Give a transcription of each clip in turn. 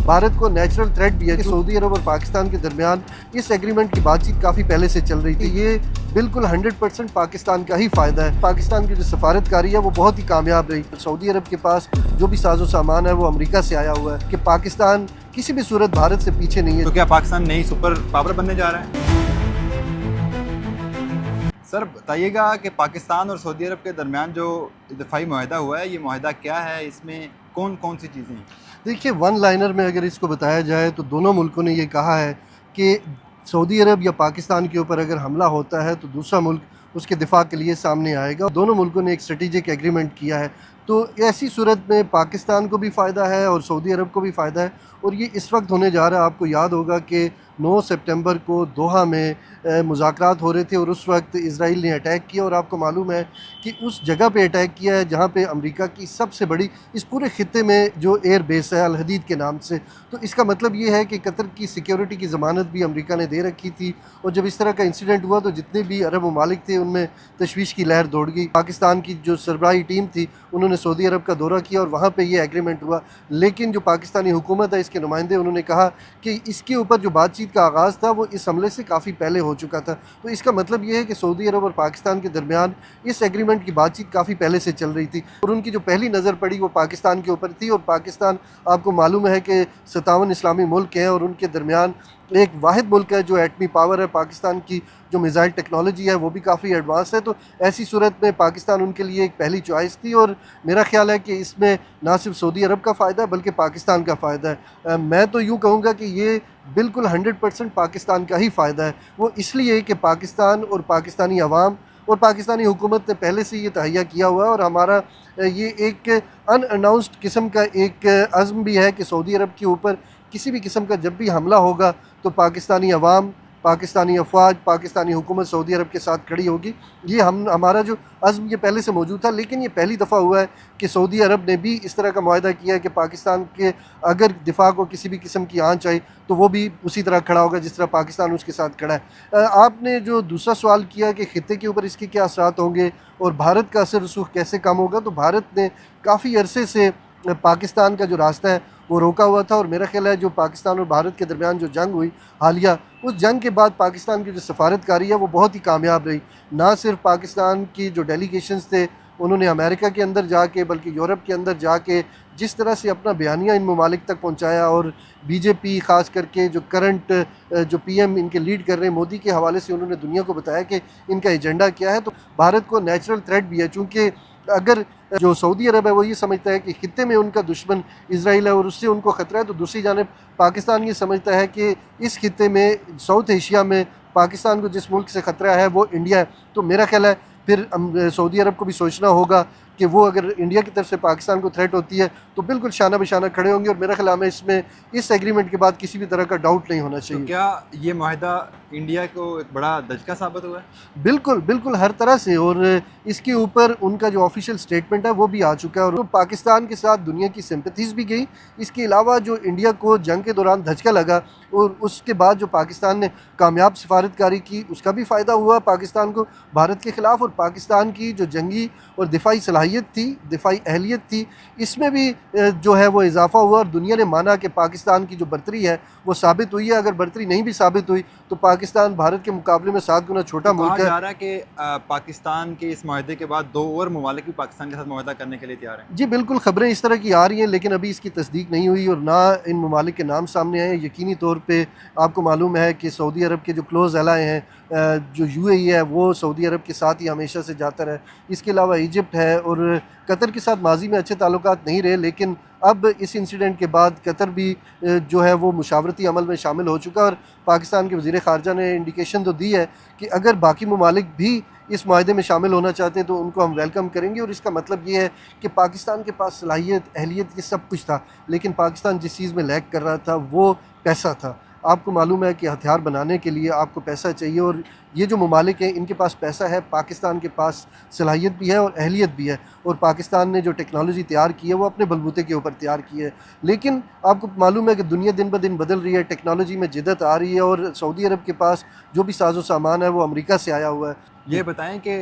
भारत को natural threat भी है कि सऊदी अरब और पाकिस्तान के दरमियान इस एग्रीमेंट की बातचीत काफ़ी पहले से चल रही थी। ये बिल्कुल 100% पाकिस्तान का ही फ़ायदा है। पाकिस्तान की जो सफारतकारी है वो बहुत ही कामयाब रही। सऊदी अरब के पास जो भी साजो सामान है वो अमेरिका से आया हुआ है कि पाकिस्तान किसी भी सूरत भारत से पीछे नहीं है। तो क्या पाकिस्तान नई सुपर पावर बनने जा रहा है? सर बताइएगा कि पाकिस्तान और सऊदी अरब के दरमियान जो दफ़ाई मुआहदा हुआ है, ये मुआहदा क्या है, इसमें कौन कौन सी चीज़ें हैं? देखिए, वन लाइनर में अगर इसको बताया जाए तो दोनों मुल्कों ने ये कहा है कि सऊदी अरब या पाकिस्तान के ऊपर अगर हमला होता है तो दूसरा मुल्क उसके दिफा के लिए सामने आएगा। दोनों मुल्कों ने एक स्ट्रेटेजिक एग्रीमेंट किया है, तो ऐसी सूरत में पाकिस्तान को भी फ़ायदा है और सऊदी अरब को भी फ़ायदा है। और ये इस वक्त होने जा रहा है, आपको याद होगा कि 9 सितंबर को दोहा में मुज़ाकरात हो रहे थे और उस वक्त इजराइल ने अटैक किया। और आपको मालूम है कि उस जगह पे अटैक किया है जहाँ पे अमेरिका की सबसे बड़ी इस पूरे खित्ते में जो एयर बेस है अल हदीद के नाम से। तो इसका मतलब ये है कि कतर की सिक्योरिटी की ज़मानत भी अमेरिका ने दे रखी थी। और जब इस तरह का इंसिडेंट हुआ तो जितने भी अरब ममालिक थे उनमें तशवीश की लहर दौड़ गई। पाकिस्तान की जो सरबराही टीम थी उन्होंने सऊदी अरब का दौरा किया और वहाँ पर यह एग्रीमेंट हुआ। लेकिन जो पाकिस्तानी हुकूमत है, इसके नुमाइंदे, उन्होंने कहा कि इसके ऊपर जो बातचीत का आगाज़ था वो इस हमले से काफ़ी पहले हो चुका था। तो इसका मतलब ये है कि सऊदी अरब और पाकिस्तान के दरमियान इस एग्रीमेंट की बातचीत काफ़ी पहले से चल रही थी और उनकी जो पहली नज़र पड़ी वो पाकिस्तान के ऊपर थी। और पाकिस्तान, आपको मालूम है कि 57 इस्लामी मुल्क हैं और उनके दरमियान एक वाहिद मुल्क है जो एटमी पावर है। पाकिस्तान की जो मिज़ाइल टेक्नोलॉजी है वो भी काफ़ी एडवांस है। तो ऐसी सूरत में पाकिस्तान उनके लिए एक पहली चॉइस थी और मेरा ख्याल है कि इसमें ना सिर्फ सऊदी अरब का फ़ायदा है बल्कि पाकिस्तान का फ़ायदा है। मैं तो यूँ कहूँगा कि ये बिल्कुल 100% पाकिस्तान का ही फ़ायदा है। वो इसलिए कि पाकिस्तान और पाकिस्तानी अवाम और पाकिस्तानी हुकूमत ने पहले से ये तहैया किया हुआ है और हमारा ये एक अनअनाउंस्ड किस्म का एक अज़्म भी है कि सऊदी अरब के ऊपर किसी भी किस्म का जब भी हमला होगा तो पाकिस्तानी अवाम, पाकिस्तानी अफवाज, पाकिस्तानी हुकूमत सऊदी अरब के साथ खड़ी होगी। ये हमारा जो अज़्म ये पहले से मौजूद था, लेकिन ये पहली दफ़ा हुआ है कि सऊदी अरब ने भी इस तरह का मुआहदा किया है कि पाकिस्तान के अगर दिफा को किसी भी किस्म की आंच आई तो वो भी उसी तरह खड़ा होगा जिस तरह पाकिस्तान उसके साथ खड़ा है। आपने जो दूसरा सवाल किया कि ख़ित्ते के ऊपर इसके क्या असरात होंगे और भारत का असर रसूख कैसे कम होगा, तो भारत ने काफ़ी अरसे से पाकिस्तान का जो रास्ता है वो रोका हुआ था। और मेरा ख्याल है जो पाकिस्तान और भारत के दरमियान जो जंग हुई हालिया, उस जंग के बाद पाकिस्तान की जो सफारतकारी है वो बहुत ही कामयाब रही। ना सिर्फ पाकिस्तान की जो डेलीगेशंस थे उन्होंने अमेरिका के अंदर जाके बल्कि यूरोप के अंदर जाके जिस तरह से अपना बयानिया इन ममालिक तक पहुँचाया। और बीजेपी ख़ास करके जो करंट जो पीएम इनके लीड कर रहे हैं मोदी के हवाले से उन्होंने दुनिया को बताया कि इनका एजेंडा क्या है। तो भारत को नेचुरल थ्रेट भी है, चूँकि अगर जो सऊदी अरब है वो ये समझता है कि खित्ते में उनका दुश्मन इजराइल है और उससे उनको ख़तरा है, तो दूसरी जानिब पाकिस्तान ये समझता है कि इस खित्ते में साउथ एशिया में पाकिस्तान को जिस मुल्क से ख़तरा है वो इंडिया है। तो मेरा ख्याल है फिर सऊदी अरब को भी सोचना होगा कि वो अगर इंडिया की तरफ से पाकिस्तान को थ्रेट होती है तो बिल्कुल शाना बिशाना खड़े होंगे। और मेरा ख्याल है इसमें इस एग्रीमेंट के बाद किसी भी तरह का डाउट नहीं होना चाहिए। तो क्या ये मुआहदा इंडिया को एक बड़ा धचका साबित हुआ है? बिल्कुल, बिल्कुल हर तरह से। और इसके ऊपर उनका जो ऑफिशियल स्टेटमेंट है वो भी आ चुका है और पाकिस्तान के साथ दुनिया की सिंपैथीज़ भी गई। इसके अलावा जो इंडिया को जंग के दौरान धचका लगा और उसके बाद जो पाकिस्तान ने कामयाब सफारतकारी की उसका भी फ़ायदा हुआ पाकिस्तान को भारत के ख़िलाफ़। और पाकिस्तान की जो जंगी और दिफाई सलाहियत थी, दिफाई अहलियत थी, इसमें भी जो है वो इजाफ़ा हुआ और दुनिया ने माना कि पाकिस्तान की जो बर्तरी है वो साबित हुई है। अगर बर्तरी नहीं भी साबित हुई तो पाकिस्तान भारत के मुकाबले में 7 गुना छोटा तो मुल्क कहा है। जा रहा है कि पाकिस्तान के इस मुआहदे के बाद 2 और ममालिक भी पाकिस्तान के साथ मुआहदा करने के लिए तैयार हैं। जी बिल्कुल, ख़बरें इस तरह की आ रही हैं लेकिन अभी इसकी तस्दीक नहीं हुई और ना इन ममालिक के नाम सामने आए। यकीनी तौर पे आपको मालूम है कि सऊदी अरब के जो क्लोज़ एलाय हैं, जो यूएई है वो सऊदी अरब के साथ ही हमेशा से जाता रहा है। इसके अलावा इजिप्ट है और कतर के साथ माजी में अच्छे ताल्लुकात नहीं रहे, लेकिन अब इस इंसिडेंट के बाद कतर भी जो है वो मुशावरती अमल में शामिल हो चुका है। और पाकिस्तान के वज़ीर ख़ारजा ने इंडिकेशन तो दी है कि अगर बाकी ममालिक भी इस मुआहदे में शामिल होना चाहते हैं तो उनको हम वेलकम करेंगे। और इसका मतलब ये है कि पाकिस्तान के पास सलाहियत, अहलियत, ये सब कुछ था, लेकिन पाकिस्तान जिस चीज़ में लैग कर रहा था वो पैसा था। आपको मालूम है कि हथियार बनाने के लिए आपको पैसा चाहिए और ये जो ममालिक हैं इनके पास पैसा है, पाकिस्तान के पास सलाहियत भी है और अहलियत भी है। और पाकिस्तान ने जो टेक्नोलॉजी तैयार की है वो अपने बलबूते के ऊपर तैयार की है। लेकिन आपको मालूम है कि दुनिया दिन ब दिन बदल रही है, टेक्नोलॉजी में जिद्दत आ रही है और सऊदी अरब के पास जो भी साजो सामान है वो अमेरिका से आया हुआ है। ये बताएं कि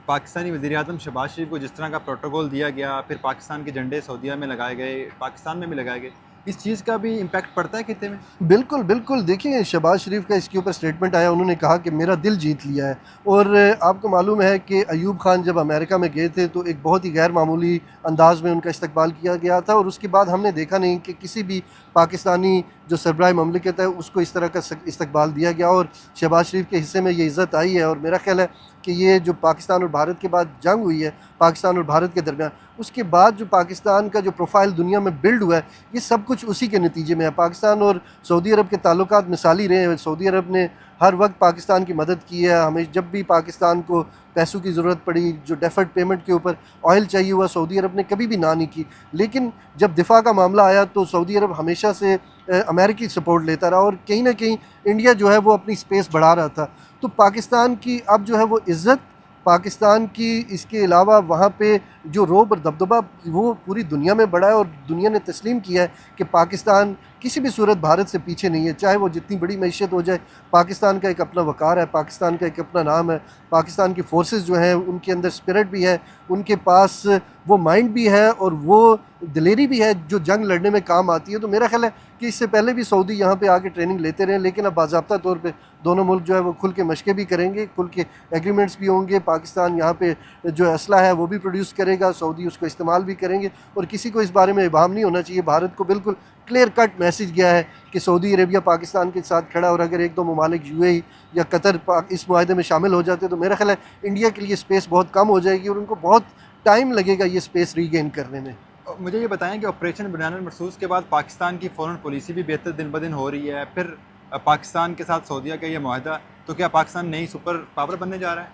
पाकिस्तानी वज़ीर-ए-आज़म शहबाज शरीफ को जिस तरह का प्रोटोकॉल दिया गया, फिर पाकिस्तान के झंडे सऊदीया में लगाए गए, पाकिस्तान में भी लगाए गए, इस चीज़ का भी इम्पैक्ट पड़ता है खित्ते में? बिल्कुल, बिल्कुल। देखिए, शहबाज शरीफ का इसके ऊपर स्टेटमेंट आया, उन्होंने कहा कि मेरा दिल जीत लिया है। और आपको मालूम है कि अयूब खान जब अमेरिका में गए थे तो एक बहुत ही गैर मामूली अंदाज़ में उनका इस्तकबाल किया गया था, और उसके बाद हमने देखा नहीं कि किसी भी पाकिस्तानी जो सरबराह ममलिकत है उसको इस तरह का इस्तकबाल दिया गया, और शहबाज शरीफ के हिस्से में ये इज़्ज़त आई है। और मेरा ख़्याल है कि ये जो पाकिस्तान और भारत के बाद जंग हुई है, पाकिस्तान और भारत के दरमियान, उसके बाद जो पाकिस्तान का जो प्रोफाइल दुनिया में बिल्ड हुआ है, ये सब कुछ उसी के नतीजे में है। पाकिस्तान और सऊदी अरब के ताल्लुकात मिसाली रहे हैं। सऊदी अरब ने हर वक्त पाकिस्तान की मदद की है। हमें जब भी पाकिस्तान को पैसों की ज़रूरत पड़ी, जो डेफर्ड पेमेंट के ऊपर ऑयल चाहिए हुआ, सऊदी अरब ने कभी भी ना नहीं की। लेकिन जब दिफा का मामला आया तो सऊदी अरब हमेशा से अमेरिकी सपोर्ट लेता रहा, और कहीं ना कहीं इंडिया जो है वो अपनी स्पेस बढ़ा रहा था। तो पाकिस्तान की अब जो है वो इज़्ज़त पाकिस्तान की, इसके अलावा वहाँ पे जो रोब और दबदबा वो पूरी दुनिया में बढ़ा है, और दुनिया ने तस्लीम किया है कि पाकिस्तान किसी भी सूरत भारत से पीछे नहीं है, चाहे वो जितनी बड़ी मैशियत हो जाए। पाकिस्तान का एक अपना वक़ार है, पाकिस्तान का एक अपना नाम है, पाकिस्तान की फ़ोर्सेस जो हैं उनके अंदर स्पिरिट भी है, उनके पास वो माइंड भी है और वो दिलेरी भी है जो जंग लड़ने में काम आती है। तो मेरा ख़्याल है कि इससे पहले भी सऊदी यहाँ पे आके ट्रेनिंग लेते रहे, लेकिन अब बाज़ाब्ता तौर पे दोनों मुल्क जो है वो खुल के मशक़ें भी करेंगे, खुल के एग्रीमेंट्स भी होंगे। पाकिस्तान यहाँ पे जो असला है वो भी प्रोड्यूस करेगा, सऊदी उसको इस्तेमाल भी करेंगे, और किसी को इस बारे में इबाहम नहीं होना चाहिए। भारत को बिल्कुल क्लियर कट मैसेज गया है कि सऊदी अरेबिया पाकिस्तान के साथ खड़ा, और अगर एक दो ममालिक यूएई या कतर इस मुआहदे में शामिल हो जाते तो मेरा ख्याल है इंडिया के लिए स्पेस बहुत कम हो जाएगी, और उनको बहुत टाइम लगेगा ये स्पेस रीगेन करने में। मुझे ये बताएं कि ऑपरेशन बनियानुल मरसूस के बाद पाकिस्तान की फ़ॉरेन पॉलिसी भी बेहतर दिन ब दिन हो रही है, फिर पाकिस्तान के साथ सऊदीया का ये मुआहदा, तो क्या पाकिस्तान नई सुपर पावर बनने जा रहा है?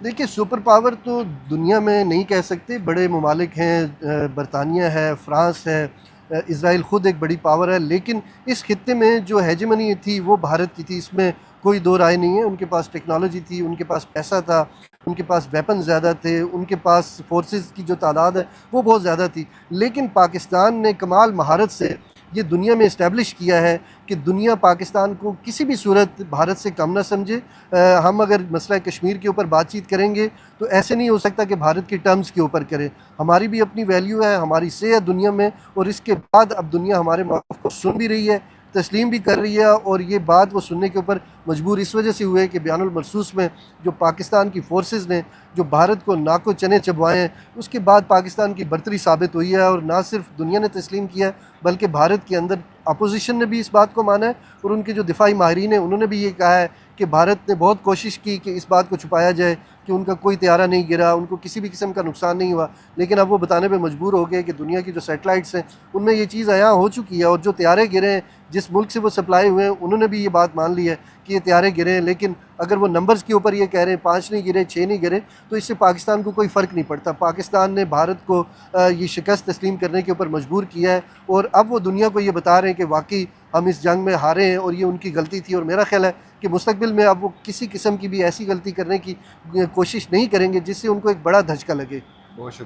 देखिए, सुपर पावर तो दुनिया में नहीं कह सकते, बड़े ममालिक हैं, बरतानिया है, फ़्रांस है, इसराइल ख़ुद एक बड़ी पावर है, लेकिन इस खित्ते में जो हेजेमनी थी वो भारत की थी, इसमें कोई दो राय नहीं है। उनके पास टेक्नोलॉजी थी, उनके पास पैसा था, उनके पास वेपन ज़्यादा थे, उनके पास फोर्सेस की जो तादाद है वो बहुत ज़्यादा थी। लेकिन पाकिस्तान ने कमाल महारत से ये दुनिया में इस्टेब्लिश किया है कि दुनिया पाकिस्तान को किसी भी सूरत भारत से कम ना समझे। हम अगर मसला कश्मीर के ऊपर बातचीत करेंगे तो ऐसे नहीं हो सकता कि भारत की टर्म्स के ऊपर करें। हमारी भी अपनी वैल्यू है, हमारी से है दुनिया में, और इसके बाद अब दुनिया हमारे मौक़िफ़ को सुन भी रही है, तस्लीम भी कर रही है, और ये बात वो सुनने के ऊपर मजबूर इस वजह से हुए कि बयानुल मरसूस में जो पाकिस्तान की फ़ोर्सेस ने जो भारत को नाको चने चबवाए हैं, उसके बाद पाकिस्तान की बर्तरी साबित हुई है। और ना सिर्फ दुनिया ने तस्लीम किया है बल्कि भारत के अंदर अपोजिशन ने भी इस बात को माना है, और उनके जो दिफाई माहिरीन हैं उन्होंने भी ये कहा है कि भारत ने बहुत कोशिश की कि इस बात को छुपाया जाए कि उनका कोई तैयारा नहीं गिरा, उनको किसी भी किस्म का नुकसान नहीं हुआ, लेकिन अब वो बताने पे मजबूर हो गए कि दुनिया की जो सैटेलाइट्स हैं उनमें ये चीज़ आया हो चुकी है, और जो तैयारे गिरे हैं जिस मुल्क से वो सप्लाई हुए हैं उन्होंने भी ये बात मान ली है कि ये तैयारे गिरे हैं। लेकिन अगर वो नंबर्स के ऊपर ये कह रहे हैं 5 नहीं गिरे, 6 नहीं गिरे, तो इससे पाकिस्तान को कोई फ़र्क नहीं पड़ता। पाकिस्तान ने भारत को ये शिकस्त तस्लीम करने के ऊपर मजबूर किया है, और अब वो दुनिया को ये बता रहे हैं कि वाकई हम इस जंग में हारे हैं और ये उनकी गलती थी। और मेरा ख्याल है कि मुस्तकबिल में अब वो किसी किस्म की भी ऐसी गलती करने की कोशिश नहीं करेंगे जिससे उनको एक बड़ा धचका लगे। बहुत शुक्रिया।